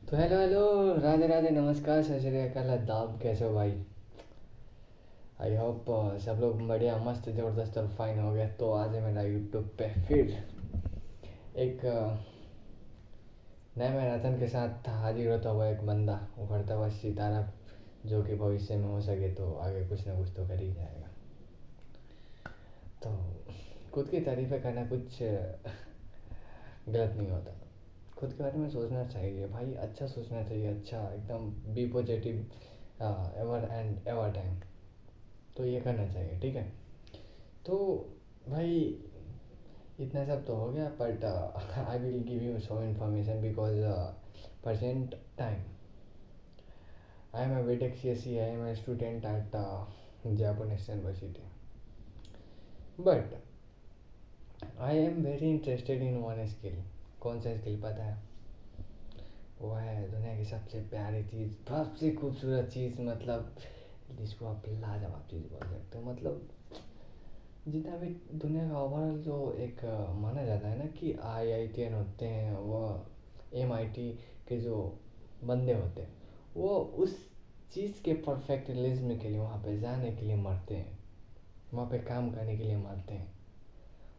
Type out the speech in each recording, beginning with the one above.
तो hello hello, Radhe Radhe, नमस्कार, सत श्री अकाल, आदाब। कैसे हो भाई? आई होप सब लोग बढ़िया, मस्त, ज़बरदस्त और फाइन हो गए। तो आज है मेरा यूट्यूब पे फिर एक नए मैराथन के साथ हाजिर होता हुआ एक बंदा, उभरता हुआ सितारा, जो कि भविष्य में हो सके तो आगे कुछ ना कुछ तो कर ही जाएगा। तो खुद की तारीफ़ें करना कुछ गलत नहीं होता। खुद के बारे में सोचना चाहिए भाई, अच्छा सोचना चाहिए, अच्छा एकदम be positive ever and ever time. तो ये करना चाहिए, ठीक है। तो भाई, इतना सब तो हो गया, but I will give you some information because present time I am a BTech CSE. I am a student at Jaipur National University, but I am very interested in one skill. कौन सा skill पता है? वो है दुनिया की सबसे प्यारी चीज़, सबसे खूबसूरत चीज़, मतलब जिसको आप लाजवाब चीज़ बोल सकते हो। मतलब जितना भी दुनिया का ओवरऑल जो एक माना जाता है ना कि IITN होते हैं, वो MIT के जो बंदे होते हैं, वो उस चीज़ के परफेक्शनलिज्म के लिए वहाँ पे जाने के लिए मरते हैं, वहाँ पे काम करने के लिए मरते हैं।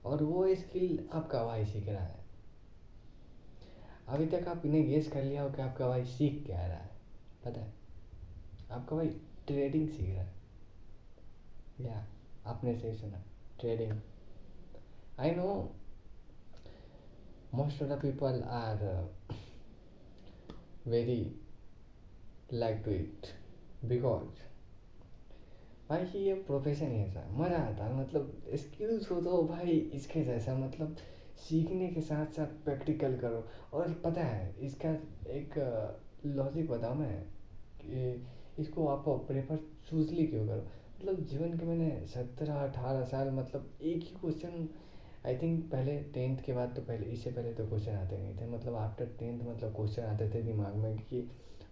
और वो स्किल आपका भाई सीख रहा है। अभी तक आपने गेस कर लिया हो कि आपका भाई सीख क्या रहा है? पता है, आपका भाई ट्रेडिंग सीख रहा है। या आपने सही सुना, trading. I know most of the people are very like to it because भाई ये प्रोफेशन ही ऐसा है, मज़ा आता है। मतलब स्किल्स हो तो भाई इसके जैसा, मतलब सीखने के साथ साथ प्रैक्टिकल करो। और पता है इसका एक लॉजिक बताऊँ मैं कि इसको आप प्रेफर चूजली क्यों करो। मतलब जीवन के मैंने 17-18 साल, मतलब एक ही क्वेश्चन, आई थिंक पहले टेंथ के बाद तो, पहले इससे पहले तो क्वेश्चन आते नहीं थे। मतलब आफ्टर टेंथ मतलब क्वेश्चन आते थे दिमाग में कि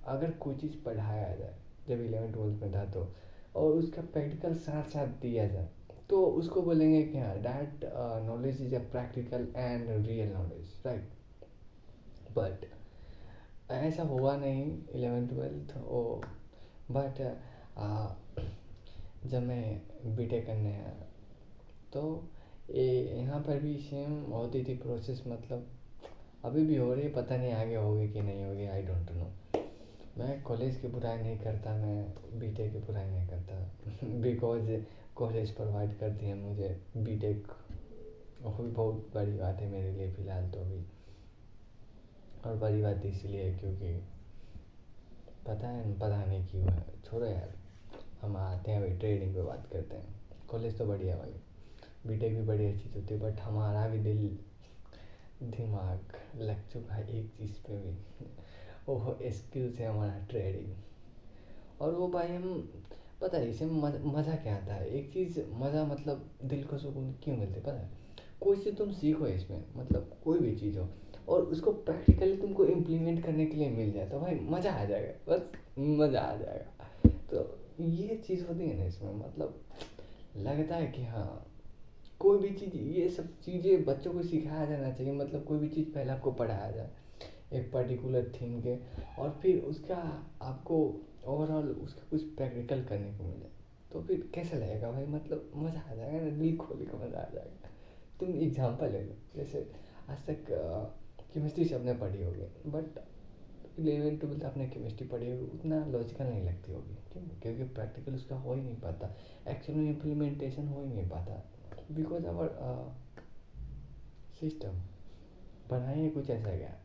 अगर कोई चीज़ पढ़ाया जाए, जब 11th 12th में था तो, और उसका प्रैक्टिकल साथ साथ दिया जाए, तो उसको बोलेंगे कि हाँ, that knowledge is a practical and real knowledge, right. But ऐसा हुआ नहीं 11th 12th ओ। बट जब मैं बीटेक करने आया तो ये यहाँ पर भी सेम होती थी प्रोसेस। मतलब अभी भी हो रही है, पता नहीं आगे होगी कि नहीं होगी, आई डोंट नो। मैं कॉलेज की बुराई नहीं करता, मैं बीटेक की बुराई नहीं करता बिकॉज कॉलेज प्रोवाइड करती है मुझे बीटेक, वो भी बहुत बड़ी बात है मेरे लिए फ़िलहाल तो अभी। और बड़ी बात इसलिए क्योंकि पता नहीं क्यों है। छोड़ो यार, हम आते हैं अभी ट्रेडिंग पे बात करते हैं। कॉलेज तो बढ़िया भाई, बीटेक भी बढ़िया चीज़ होती है, बट हमारा भी दिमाग लग चुका है एक चीज़ पे भी वो स्किल से हमारा ट्रेडिंग। और वो भाई हम, पता है इसमें मज़ा क्या आता है, एक चीज़ मज़ा, मतलब दिल को सुकून क्यों मिलते पता है? कोई चीज़ तुम सीखो इसमें, मतलब कोई भी चीज़ हो, और उसको प्रैक्टिकली तुमको इम्प्लीमेंट करने के लिए मिल जाए तो भाई मज़ा आ जाएगा, बस मज़ा आ जाएगा। तो ये चीज़ होती है ना इसमें, मतलब लगता है कि हाँ, कोई भी चीज़, ये सब चीज़ें बच्चों को सिखाया जाना चाहिए। मतलब कोई भी चीज़ पहले आपको पढ़ाया जाए एक पर्टिकुलर थीम के, और फिर उसका आपको ओवरऑल उसका कुछ प्रैक्टिकल करने को मिले, तो फिर कैसा लगेगा भाई? मतलब मज़ा आ जाएगा ना, दिल खोल के मज़ा आ जाएगा। तुम एग्जांपल ले लो, जैसे आज तक केमिस्ट्री सबने पढ़ी होगी, बट 11th 12th आपने केमिस्ट्री पढ़ी होगी, उतना लॉजिकल नहीं लगती होगी। क्यों? क्योंकि प्रैक्टिकल उसका हो ही नहीं पाता, एक्चुअल में इम्प्लीमेंटेशन हो ही नहीं पाता, बिकॉज आवर सिस्टम बनाए कुछ ऐसा गया।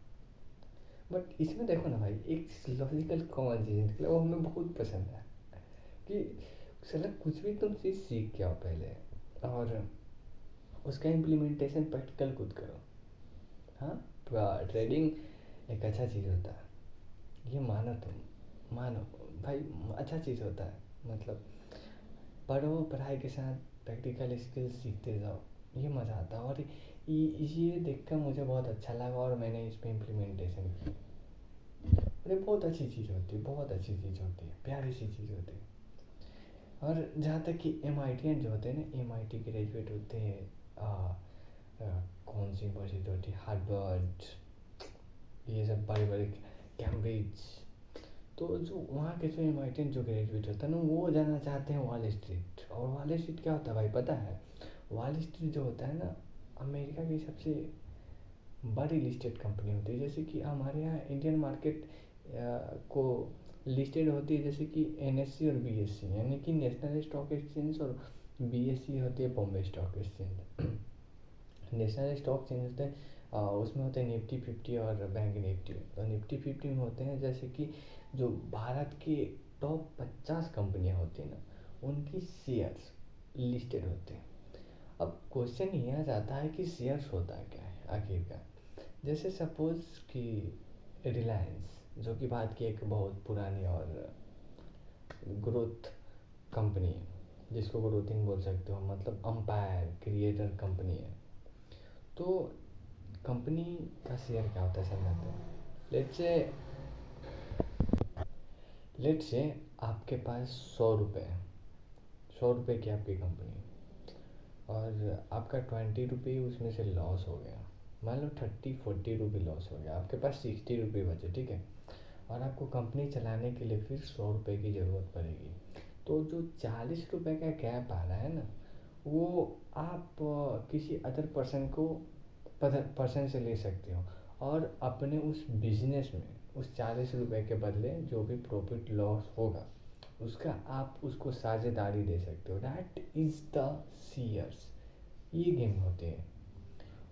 बट इसमें देखो ना भाई, एक लॉजिकल कॉमन चीज़ निकला, वो हमें बहुत पसंद है कि साला कुछ भी तुम चीज़ सीख के आओ पहले, और उसका इम्प्लीमेंटेशन प्रैक्टिकल खुद करो। हाँ, ट्रेडिंग एक अच्छा चीज़ होता है, ये मानो, तुम मानो भाई, अच्छा चीज़ होता है। मतलब पढ़ो, पढ़ाई के साथ प्रैक्टिकल स्किल्स सीखते जाओ, ये मज़ा आता है। और ये देख कर मुझे बहुत अच्छा लगा, और मैंने इस पर इम्प्लीमेंटेशन की। अरे बहुत अच्छी चीज़ होती है, बहुत अच्छी चीज़ होती है, प्यारी सी चीज़ होती है। और जहाँ तक कि MITN जो होते हैं ना, MIT ग्रेजुएट होते हैं, आ, कौन सी यूनिवर्सिटी होती है, हार्वर्ड, ये सब बड़े बड़े कैम्ब्रिज। तो जो वहाँ के जो इनवाइटेड जो ग्रेजुएट होता है ना, वो जाना चाहते हैं वॉल स्ट्रीट। और वॉल स्ट्रीट क्या होता है भाई पता है? वॉल स्ट्रीट जो होता है ना, अमेरिका की सबसे बड़ी लिस्टेड कंपनी होती है। जैसे कि हमारे यहाँ इंडियन मार्केट को लिस्टेड होती है, जैसे कि एनएससी और बीएससी, यानी कि नेशनल स्टॉक एक्सचेंज, और बीएससी होती है Bombay stock exchange. National stock exchange होते हैं, उसमें होते हैं निफ्टी 50 और बैंक निफ्टी। तो निफ्टी 50 में होते हैं जैसे कि जो भारत की टॉप 50 कंपनियां होती हैं ना, उनकी शेयर्स लिस्टेड होते हैं। अब क्वेश्चन ये आ जाता है कि शेयर्स होता क्या है आखिरकार। जैसे सपोज कि रिलायंस, जो कि भारत की एक बहुत पुरानी और ग्रोथ कंपनी है, जिसको ग्रोथिंग बोल सकते हो, मतलब अंपायर क्रिएटर कंपनी है। तो कंपनी का शेयर क्या होता है समझते हैं। लेट्स से आपके पास 100 रुपये है, 100 रुपये की आपकी कंपनी है, और आपका 20 रुपये उसमें से लॉस हो गया। मान लो 30-40 रुपये लॉस हो गया, आपके पास 60 रुपये बचे, ठीक है। और आपको कंपनी चलाने के लिए फिर 100 रुपये की ज़रूरत पड़ेगी। तो जो 40 रुपये का गैप आ रहा है ना, वो आप किसी अदर पर्सन से ले सकते हो, और अपने उस बिजनेस में उस 40 रुपये के बदले जो भी प्रॉफिट लॉस होगा उसका आप उसको साझेदारी दे सकते हो। That is the shares. ये गेम होते हैं।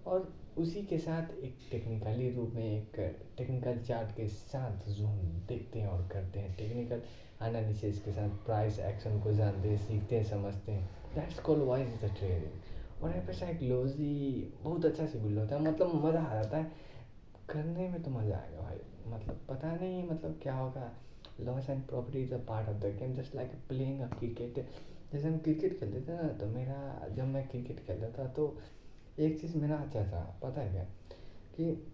और उसी के साथ एक टेक्निकली रूप में एक टेक्निकल चार्ट के साथ जो हम देखते हैं और करते हैं, टेक्निकल एनालिसिस के साथ प्राइस एक्शन को जानते हैं, सीखते हैं, समझते हैं, that's called wise the trading. और यहाँ पे साइकोलॉजी बहुत अच्छा से बिल्ड होता है, मतलब मज़ा आ जाता है करने में। तो मज़ा आएगा भाई, मतलब पता नहीं मतलब क्या होगा। Loss and profit is a part of the game, just like playing a cricket. जैसे हम क्रिकेट खेलते थे ना, तो मेरा जब मैं क्रिकेट खेलता था तो एक चीज़ मेरा अच्छा था पता है क्या, कि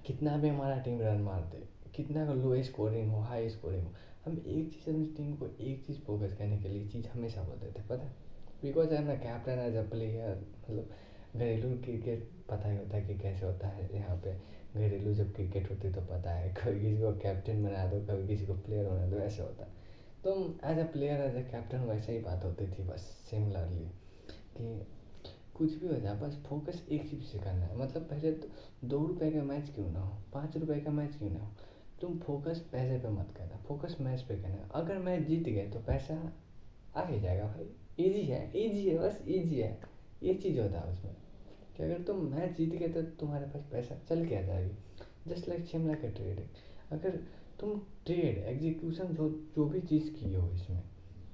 कितना भी हमारा टीम रन मारते, कितना का लो स्कोरिंग हो हाई स्कोरिंग हो, हम एक चीज़ अपनी टीम को एक चीज़ फोकस करने के लिए चीज़ हमेशा बोलते थे पता है। Because I am a captain as a player. मतलब घरेलू क्रिकेट पता ही होता है कि कैसे होता है। यहाँ पे घरेलू जब क्रिकेट होती है तो पता है, कभी किसी को कैप्टन बना दो, कभी किसी को प्लेयर बना दो, ऐसे होता है। तो as a player as a captain वैसे ही बात होती थी बस सिमिलरली, कि कुछ भी हो जाए बस फोकस एक चीज़ से करना है। मतलब पहले तो 2 रुपए का मैच क्यों ना हो, 5 रुपए का मैच क्यों ना हो, तुम फोकस पैसे पे मत करना, फोकस मैच पे करना। अगर मैच जीत गए तो पैसा आ ही जाएगा भाई। इजी है, इजी है, बस इजी है। ये चीज़ होता है उसमें कि अगर तुम मैच जीत गए तो तुम्हारे पास पैसा चल के आ जाएगी। जस्ट लाइक शिमला का ट्रेडिंग। अगर तुम ट्रेड एग्जीक्यूशन जो जो भी चीज़ की हो इसमें,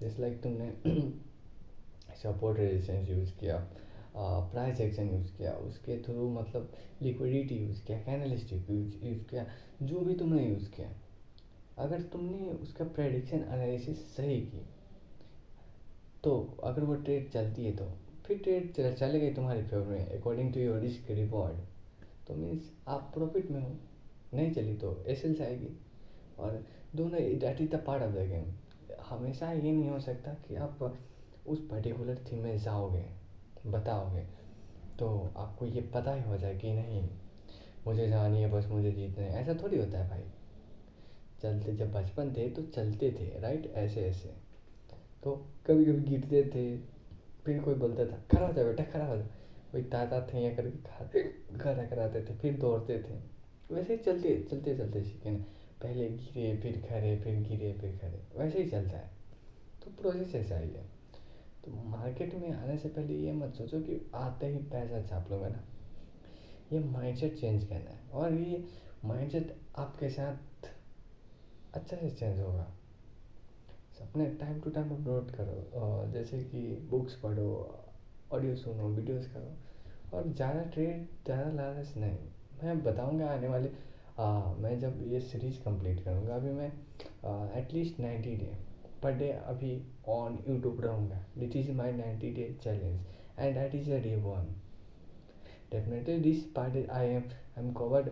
जस्ट लाइक तुमने सपोर्ट रेजिस्टेंस यूज़ किया, प्राइस एक्शन यूज़ किया, उसके थ्रू मतलब लिक्विडिटी यूज़ किया, कैंडलस्टिक यूज़ किया, जो भी तुमने यूज़ किया, अगर तुमने उसका प्रेडिक्शन एनालिसिस सही की, तो अगर वो ट्रेड चलती है तो फिर ट्रेड चले गई तुम्हारे फेवर में according to your risk reward, तो मीन्स आप प्रॉफिट में हो। नहीं चली तो एसेल्स आएगी। और दोनों that is the part of the game. हमेशा ये नहीं हो सकता कि आप उस पर्टिकुलर थीम में जाओगे, बताओगे, तो आपको ये पता ही हो जाए कि नहीं मुझे जानी है, बस मुझे जीतना है। ऐसा थोड़ी होता है भाई। चलते जब बचपन थे तो चलते थे राइट, ऐसे ऐसे। तो कभी कभी गिरते थे, फिर कोई बोलता था खड़ा हो जा बेटा, खड़ा हो जा, कोई ताता थे या करके खड़ा कराते थे, फिर दौड़ते थे। वैसे ही चलते चलते चलते सीखे ना, पहले गिरे फिर खड़े, फिर गिरे फिर खड़े, वैसे ही चलता है। तो प्रोसेस ऐसा ही है। तो मार्केट में आने से पहले ये मत सोचो कि आते ही पैसा छाप लूँगा ना। ये माइंडसेट चेंज करना है, और ये माइंडसेट आपके साथ अच्छे से चेंज होगा। अपने टाइम टू टाइम अपलोड करो, जैसे कि बुक्स पढ़ो, ऑडियो सुनो, वीडियोस करो, और ज़्यादा ट्रेड, ज़्यादा लालच नहीं। मैं बताऊंगा आने वाले मैं जब ये सीरीज़ कंप्लीट करूंगा, अभी मैं एटलीस्ट 90 डे पर डे अभी ऑन यूट्यूब रहूँगा। This is my 90 day challenge, and that is a day 1। Definitely this part I am covered.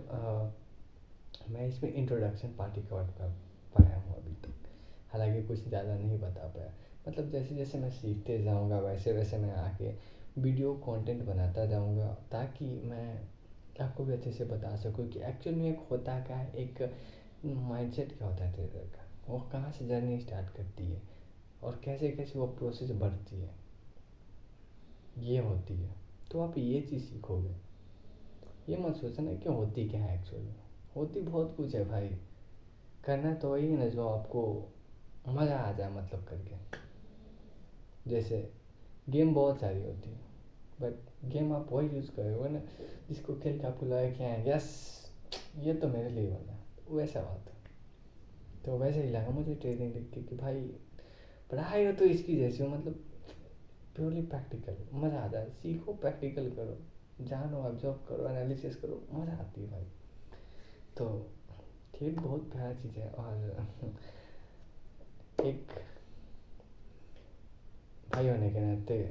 मैं इसमें इंट्रोडक्शन पार्ट ही कवर कर पाया हूँ अभी तक, हालांकि कुछ ज़्यादा नहीं बता पाया। मतलब जैसे जैसे मैं सीखते जाऊँगा वैसे वैसे मैं आगे वीडियो कंटेंट बनाता जाऊँगा, ताकि मैं आपको भी अच्छे से बता सकूँ कि एक्चुअल में एक होता क्या है, एक माइंडसेट क्या होता है ट्रेडर का, वो कहाँ से जर्नी स्टार्ट करती है और कैसे कैसे वो प्रोसेस बढ़ती है, ये होती है। तो आप ये चीज़ सीखोगे। ये मत सोचना कि होती क्या है एक्चुअली, होती बहुत कुछ है भाई। करना तो वही है ना जो आपको मज़ा आ जाए मतलब करके। जैसे गेम बहुत सारी होती है, बट गेम आप वही यूज़ करोगे ना जिसको खेल के आपको लगा कि हाँ यस ये तो मेरे लिए बना, वैसा बात है। तो वैसे ही लगा मुझे ट्रेडिंग देख के कि भाई पढ़ाई हो तो इसकी जैसी हो, मतलब प्योरली प्रैक्टिकल, मज़ा आता है। सीखो, प्रैक्टिकल करो, जानो, ऑब्जर्व करो, एनालिसिस करो, मज़ा आती है भाई। तो खेल बहुत प्यारा चीज़ है। और एक भाई होने के नाते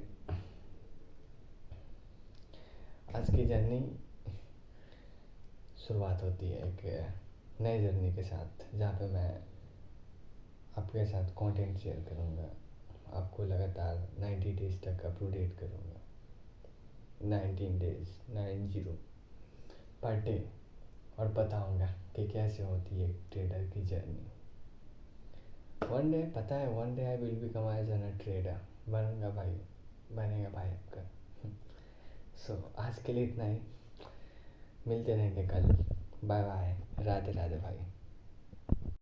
आज की जर्नी शुरुआत होती है एक नई जर्नी के साथ, जहाँ पे मैं आपके साथ कंटेंट शेयर करूँगा, आपको लगातार 90 डेज तक अपडेट करूँगा, 19 डेज 90 पर डे, और बताऊँगा कि कैसे होती है एक ट्रेडर की जर्नी। वन डे पता है, one day I will become as an a trader, बनूंगा भाई, बनेगा भाई आपका। सो आज के लिए इतना ही, मिलते रहेंगे कल। बाय बाय, राधे राधे भाई।